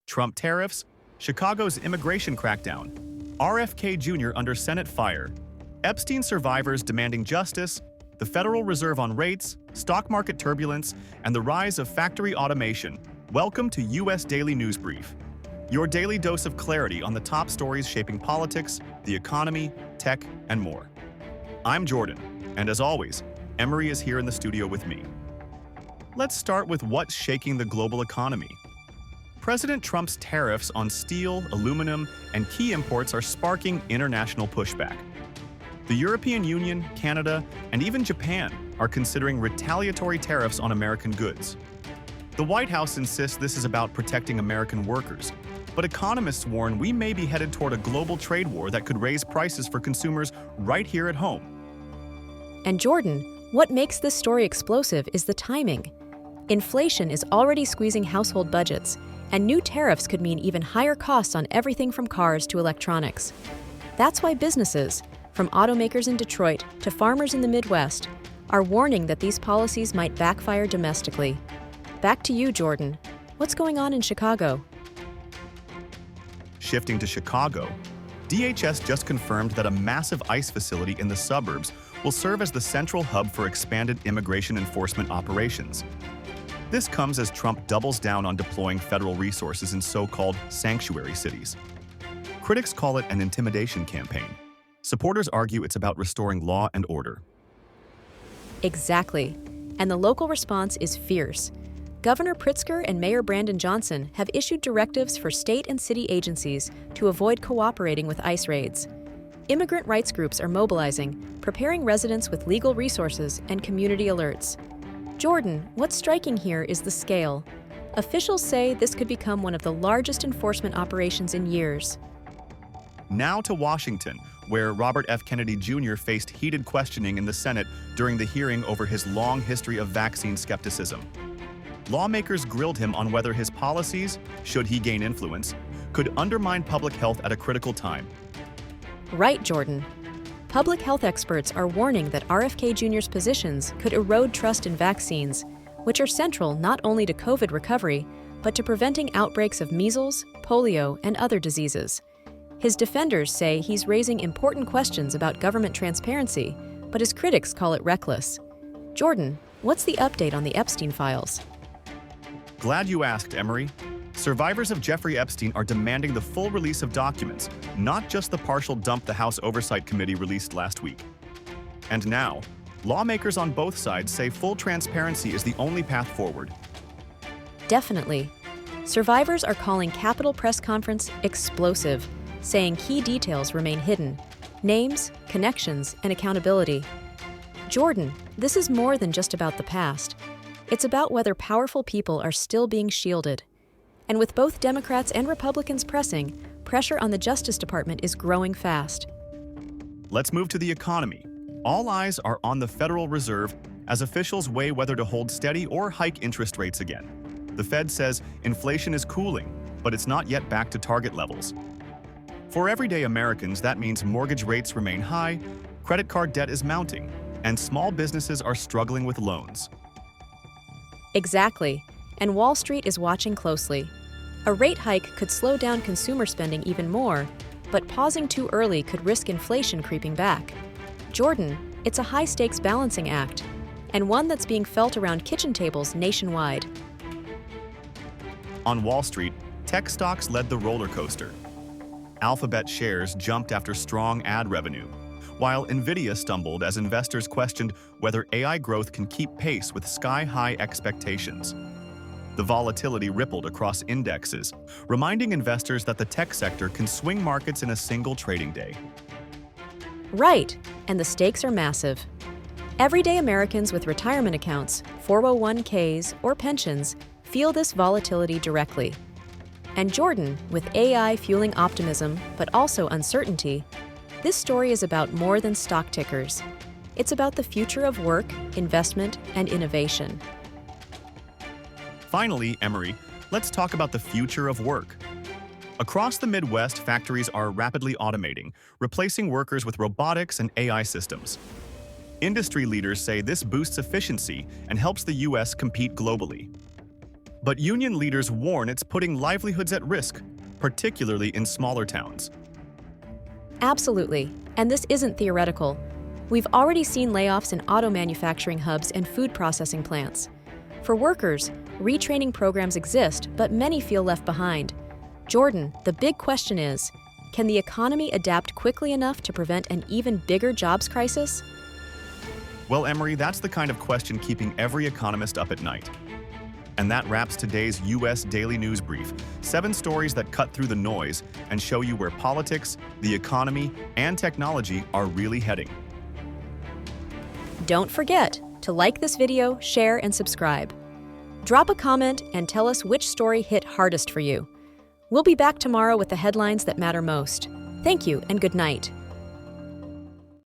Trump tariffs, Chicago's immigration crackdown, RFK Jr. under Senate fire, Epstein survivors demanding justice, the Federal Reserve on rates, stock market turbulence, and the rise of factory automation. Welcome to U.S. Daily News Brief, your daily dose of clarity on the top stories shaping politics, the economy, tech, and more. I'm Jordan, and as always, Emery is here in the studio with me. Let's start with what's shaking the global economy. President Trump's tariffs on steel, aluminum, and key imports are sparking international pushback. The European Union, Canada, and even Japan are considering retaliatory tariffs on American goods. The White House insists this is about protecting American workers, but economists warn we may be headed toward a global trade war that could raise prices for consumers right here at home. And Jordan, what makes this story explosive is the timing. Inflation is already squeezing household budgets, and new tariffs could mean even higher costs on everything from cars to electronics. That's why businesses, from automakers in Detroit to farmers in the Midwest, are warning that these policies might backfire domestically. Back to you, Jordan. What's going on in Chicago? Shifting to Chicago, DHS just confirmed that a massive ICE facility in the suburbs will serve as the central hub for expanded immigration enforcement operations. This comes as Trump doubles down on deploying federal resources in so-called sanctuary cities. Critics call it an intimidation campaign. Supporters argue it's about restoring law and order. Exactly. And the local response is fierce. Governor Pritzker and Mayor Brandon Johnson have issued directives for state and city agencies to avoid cooperating with ICE raids. Immigrant rights groups are mobilizing, preparing residents with legal resources and community alerts. Jordan, what's striking here is the scale. Officials say this could become one of the largest enforcement operations in years. Now to Washington, where Robert F. Kennedy Jr. faced heated questioning in the Senate during the hearing over his long history of vaccine skepticism. Lawmakers grilled him on whether his policies, should he gain influence, could undermine public health at a critical time. Right, Jordan. Public health experts are warning that RFK Jr.'s positions could erode trust in vaccines, which are central not only to COVID recovery, but to preventing outbreaks of measles, polio, and other diseases. His defenders say he's raising important questions about government transparency, but his critics call it reckless. Jordan, what's the update on the Epstein files? Glad you asked, Emery. Survivors of Jeffrey Epstein are demanding the full release of documents, not just the partial dump the House Oversight Committee released last week. And now, lawmakers on both sides say full transparency is the only path forward. Definitely. Survivors are calling Capitol press conference explosive, saying key details remain hidden: names, connections, and accountability. Jordan, this is more than just about the past. It's about whether powerful people are still being shielded. And with both Democrats and Republicans pressing, pressure on the Justice Department is growing fast. Let's move to the economy. All eyes are on the Federal Reserve as officials weigh whether to hold steady or hike interest rates again. The Fed says inflation is cooling, but it's not yet back to target levels. For everyday Americans, that means mortgage rates remain high, credit card debt is mounting, and small businesses are struggling with loans. Exactly. And Wall Street is watching closely. A rate hike could slow down consumer spending even more, but pausing too early could risk inflation creeping back. Jordan, it's a high-stakes balancing act, and one that's being felt around kitchen tables nationwide. On Wall Street, tech stocks led the roller coaster. Alphabet shares jumped after strong ad revenue, while Nvidia stumbled as investors questioned whether AI growth can keep pace with sky-high expectations. The volatility rippled across indexes, reminding investors that the tech sector can swing markets in a single trading day. Right, and the stakes are massive. Everyday Americans with retirement accounts, 401ks, or pensions feel this volatility directly. And Jordan, with AI fueling optimism, but also uncertainty, this story is about more than stock tickers. It's about the future of work, investment, and innovation. Finally, Emery, let's talk about the future of work. Across the Midwest, factories are rapidly automating, replacing workers with robotics and AI systems. Industry leaders say this boosts efficiency and helps the U.S. compete globally. But union leaders warn it's putting livelihoods at risk, particularly in smaller towns. Absolutely, and this isn't theoretical. We've already seen layoffs in auto manufacturing hubs and food processing plants. For workers, retraining programs exist, but many feel left behind. Jordan, the big question is, can the economy adapt quickly enough to prevent an even bigger jobs crisis? Well, Emery, that's the kind of question keeping every economist up at night. And that wraps today's U.S. Daily News Brief. 7 stories that cut through the noise and show you where politics, the economy, and technology are really heading. Don't forget to like this video, share, and subscribe. Drop a comment and tell us which story hit hardest for you. We'll be back tomorrow with the headlines that matter most. Thank you and good night.